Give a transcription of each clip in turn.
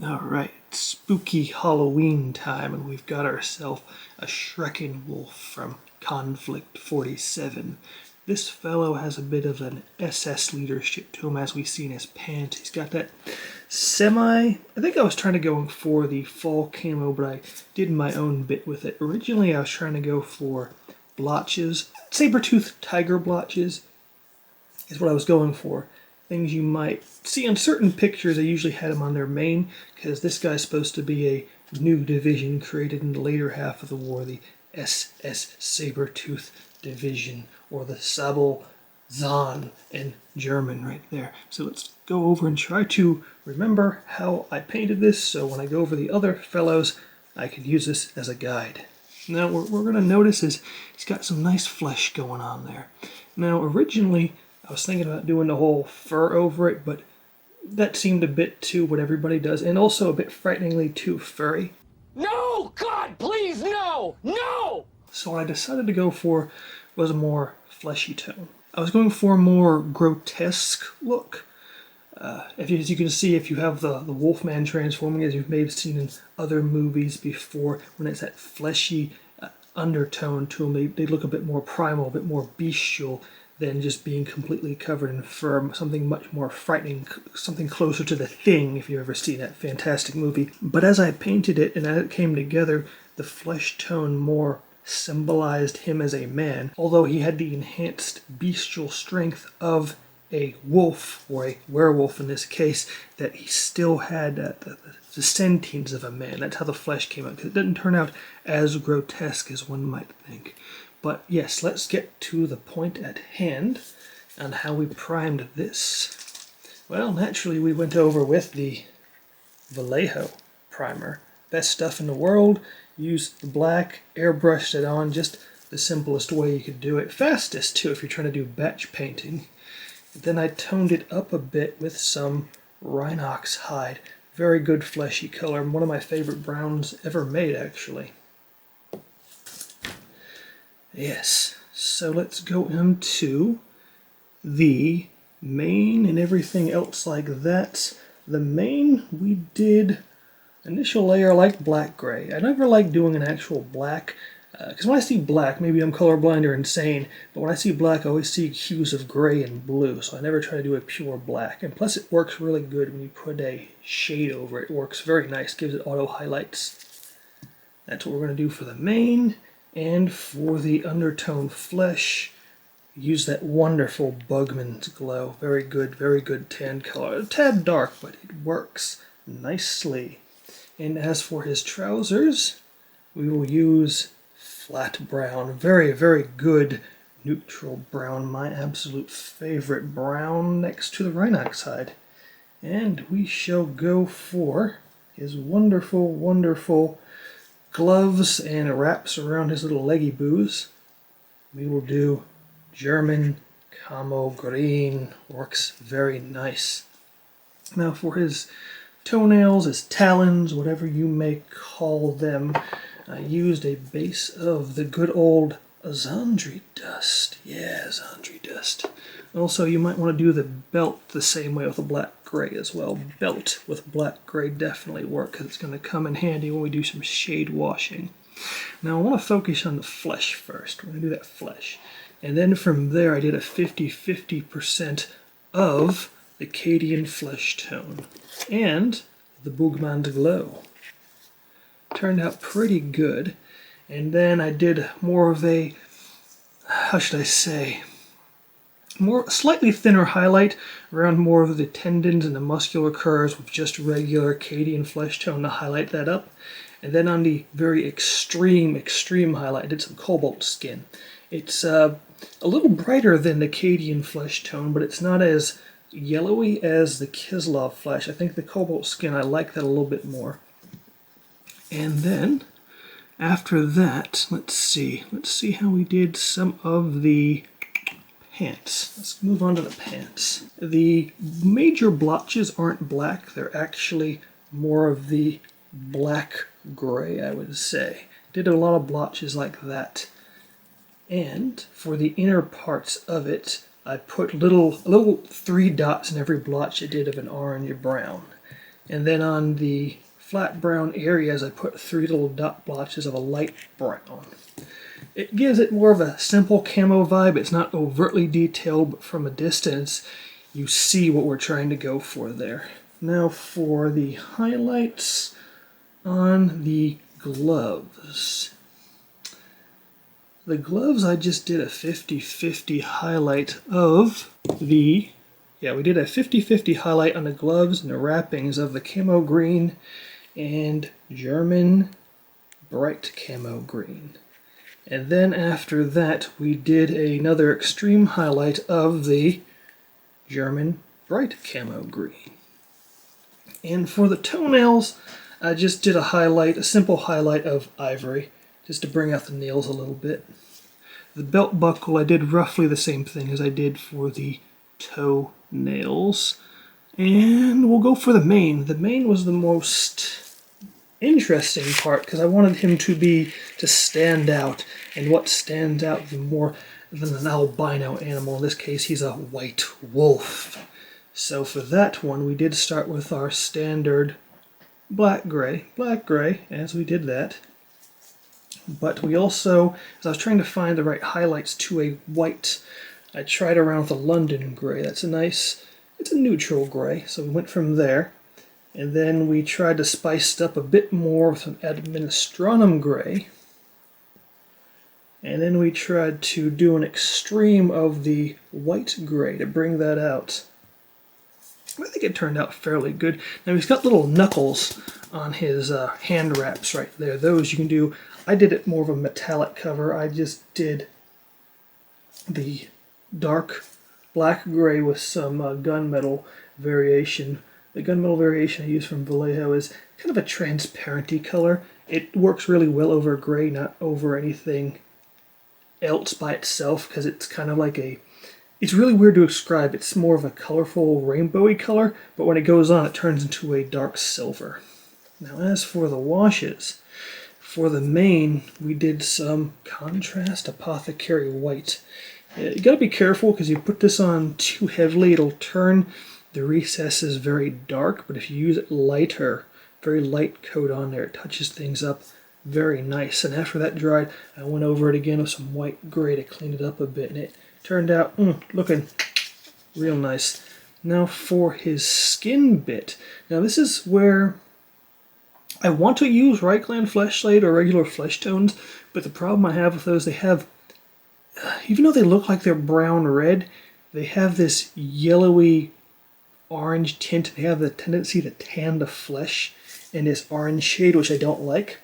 Alright, spooky Halloween time, and we've got ourselves a Schreckwulfen from Konflikt 47. This fellow has a bit of an SS leadership to him, as we see in his pants. He's got that I think I was trying to go for the fall camo, but I did my own bit with it. Originally I was trying to go for blotches, saber-toothed tiger blotches is what I was going for. Things you might see on certain pictures. They usually had them on their main, because this guy's supposed to be a new division created in the later half of the war, the SS Saber-Tooth Division, or the Sabelzahn in German right there. So let's go over and try to remember how I painted this, so when I go over the other fellows, I can use this as a guide. Now what we're going to notice is he's got some nice flesh going on there. Now originally I was thinking about doing the whole fur over it, but that seemed a bit too what everybody does, and also a bit frighteningly too furry. No! God, please, no! No! So what I decided to go for was a more fleshy tone. I was going for a more grotesque look. As you can see, if you have the Wolfman transforming, as you've maybe seen in other movies before, when it's that fleshy undertone to them, they look a bit more primal, a bit more bestial than just being completely covered in fur, something much more frightening, something closer to The Thing, if you've ever seen that fantastic movie. But as I painted it and as it came together, the flesh tone more symbolized him as a man, although he had the enhanced bestial strength of a wolf, or a werewolf in this case, that he still had the sentience of a man. That's how the flesh came out, because it didn't turn out as grotesque as one might think. But yes, let's get to the point at hand on how we primed this. Well, naturally we went over with the Vallejo primer. Best stuff in the world. Used the black, airbrushed it on, just the simplest way you could do it. Fastest too if you're trying to do batch painting. Then I toned it up a bit with some Rhinox hide. Very good fleshy color, one of my favorite browns ever made actually. Yes, so let's go into the mane and everything else like that. The mane, we did initial layer like black-gray. I never like doing an actual black, because when I see black, maybe I'm colorblind or insane, but when I see black I always see hues of gray and blue, so I never try to do a pure black. And plus it works really good when you put a shade over it. It works very nice, gives it auto highlights. That's what we're going to do for the mane. And for the undertone flesh, use that wonderful Bugman's Glow. Very good tan color. A tad dark, but it works nicely. And as for his trousers, we will use flat brown. Very good neutral brown. My absolute favorite brown next to the Rhinox hide. And we shall go for his wonderful gloves and wraps around his little leggy boos. We will do German camo green. Works very nice. Now for his toenails, his talons, whatever you may call them, I used a base of the good old Zandri dust. Yeah, Zandri dust. Also, you might want to do the belt the same way with the black-gray as well. Belt with black-gray definitely work, because it's going to come in handy when we do some shade washing. Now I want to focus on the flesh first. We're going to do that flesh. And then from there I did a 50-50% of the Cadian flesh tone and the Bugman's Glow. Turned out pretty good. And then I did more of a, how should I say, more slightly thinner highlight around more of the tendons and the muscular curves with just regular Cadian flesh tone to highlight that up. And then on the very extreme highlight, I did some cobalt skin. It's a little brighter than the Cadian flesh tone, but it's not as yellowy as the Kislov flesh. I think the cobalt skin, I like that a little bit more. And then after that, let's see how we did some of the pants. Let's move on to the pants. The major blotches aren't black, they're actually more of the black-gray, I would say. Did a lot of blotches like that. And for the inner parts of it, I put little 3 dots in every blotch I did of an orange brown. And then on the flat brown areas, I put 3 little dot blotches of a light brown. It gives it more of a simple camo vibe. It's not overtly detailed, but from a distance, you see what we're trying to go for there. Now for the highlights on the gloves. The gloves, I just did a 50-50 highlight of the, we did a 50-50 highlight on the gloves and the wrappings of the camo green and German bright camo green. And then after that, we did another extreme highlight of the German bright camo green. And for the toenails, I just did a simple highlight of ivory, just to bring out the nails a little bit. The belt buckle, I did roughly the same thing as I did for the toenails. And we'll go for the mane. The mane was the most interesting part because I wanted him to stand out, and what stands out even more than an albino animal, in this case he's a white wolf. So for that one we did start with our standard black gray as we did that, but we also, as I was trying to find the right highlights to a white, I tried around with a London gray. It's a neutral gray, so we went from there. And then we tried to spice it up a bit more with some Administranum gray. And then we tried to do an extreme of the white gray to bring that out. I think it turned out fairly good. Now he's got little knuckles on his hand wraps right there. Those you can do. I did it more of a metallic cover. I just did the dark black gray with some gunmetal variation. The gunmetal variation I use from Vallejo is kind of a transparency color. It works really well over gray, not over anything else by itself, because it's kind of like it's really weird to describe. It's more of a colorful rainbowy color, but when it goes on it turns into a dark silver. Now as for the washes, for the mane we did some contrast apothecary white. You gotta be careful because you put this on too heavily, it'll turn the recesses very dark, but if you use it lighter, very light coat on there, it touches things up very nice. And after that dried, I went over it again with some white gray to clean it up a bit, and it turned out looking real nice. Now for his skin bit. Now this is where I want to use right gland flesh shade or regular flesh tones, but the problem I have with those, they have, even though they look like they're brown red, they have this yellowy orange tint. They have the tendency to tan the flesh in this orange shade, which I don't like.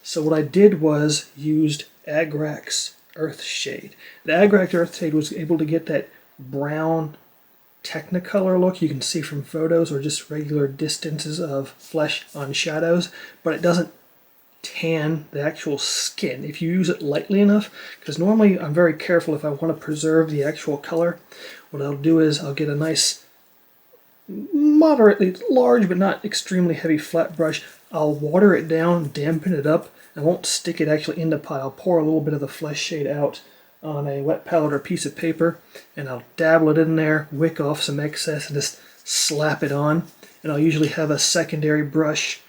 So what I did was used Agrax Earth Shade. The Agrax Earth Shade was able to get that brown Technicolor look you can see from photos or just regular distances of flesh on shadows, but it doesn't tan the actual skin if you use it lightly enough, because normally I'm very careful if I want to preserve the actual color. What I'll do is I'll get a nice moderately large but not extremely heavy flat brush. I'll water it down, dampen it up. I won't stick it actually in the pile. I'll pour a little bit of the flesh shade out on a wet palette or piece of paper, and I'll dabble it in there, wick off some excess, and just slap it on. And I'll usually have a secondary brush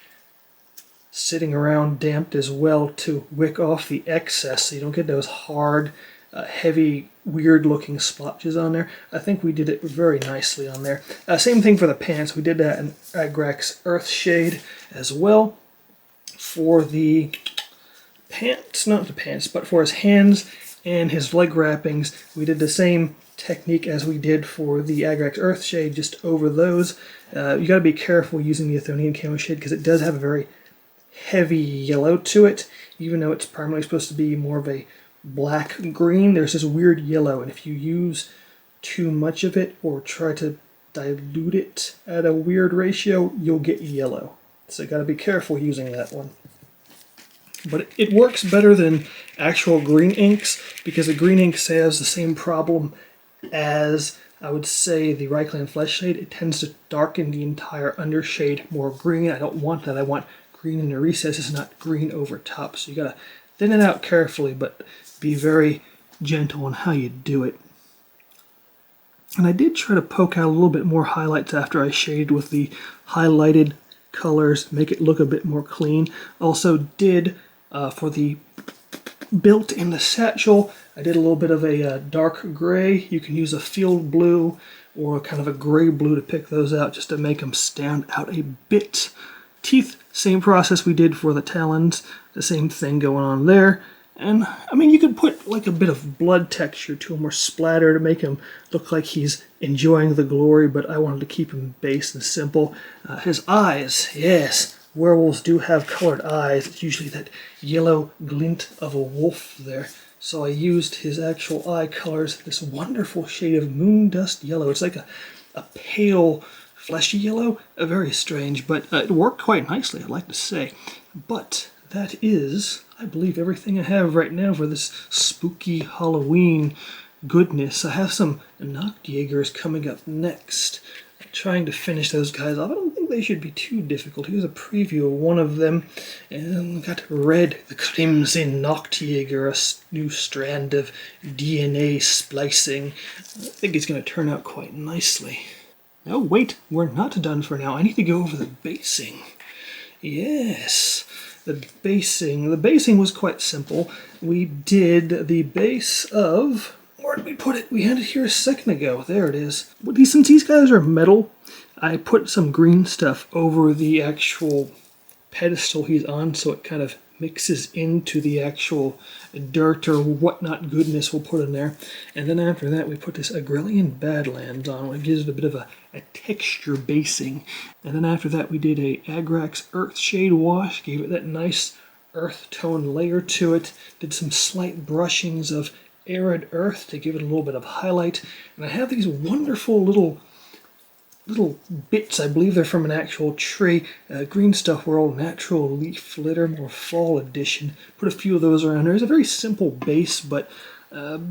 sitting around damped as well to wick off the excess so you don't get those hard, heavy, weird looking splotches on there. I think we did it very nicely on there. Same thing for the pants. We did that in Agrax Earth Shade as well. For the pants, not the pants, but for his hands and his leg wrappings, we did the same technique as we did for the Agrax Earth Shade, just over those. You got to be careful using the Athonian Camo Shade because it does have a very heavy yellow to it, even though it's primarily supposed to be more of a black green. There's this weird yellow, and if you use too much of it or try to dilute it at a weird ratio, you'll get yellow. So you got to be careful using that one. But it works better than actual green inks because the green inks has the same problem as, I would say, the Reichland Flesh Shade. It tends to darken the entire undershade more green. I don't want that. I want green in the recesses, not green over top. So you got to thin it out carefully, but be very gentle on how you do it. And I did try to poke out a little bit more highlights after I shaded with the highlighted colors, make it look a bit more clean. Also did, for the built in the satchel, I did a little bit of a dark gray. You can use a field blue or kind of a gray blue to pick those out just to make them stand out a bit. Teeth, same process we did for the talons, the same thing going on there. And, I mean, you could put like a bit of blood texture to him or splatter to make him look like he's enjoying the glory, but I wanted to keep him base and simple. His eyes, yes, werewolves do have colored eyes. It's usually that yellow glint of a wolf there. So I used his actual eye colors, this wonderful shade of moon dust yellow. It's like a pale, fleshy yellow. Very strange, but it worked quite nicely, I'd like to say. But that is, I believe, everything I have right now for this spooky Halloween goodness. I have some Nachtjägers coming up next. I'm trying to finish those guys off. I don't think they should be too difficult. Here's a preview of one of them. And we got Red, the Crimson Nachtjäger, a new strand of DNA splicing. I think it's going to turn out quite nicely. Oh, wait, we're not done for now. I need to go over the basing. Yes, the basing. The basing was quite simple. We did the base of... Where did we put it? We had it here a second ago. There it is. Since these guys are metal, I put some green stuff over the actual pedestal he's on so it kind of mixes into the actual dirt or whatnot goodness we'll put in there. And then after that we put this Agrellian Badlands on, which gives it a bit of a texture basing. And then after that we did a Agrax Earthshade wash, gave it that nice earth tone layer to it, did some slight brushings of arid earth to give it a little bit of highlight. And I have these wonderful little bits, I believe they're from an actual tree. Green Stuff World Natural Leaf Litter, more fall edition. Put a few of those around there. It's a very simple base, but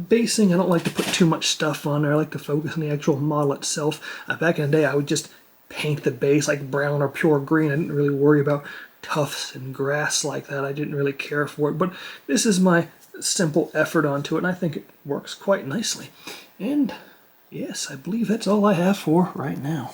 basing, I don't like to put too much stuff on there. I like to focus on the actual model itself. Back in the day, I would just paint the base like brown or pure green. I didn't really worry about tufts and grass like that. I didn't really care for it, but this is my simple effort onto it, and I think it works quite nicely. And yes, I believe that's all I have for right now.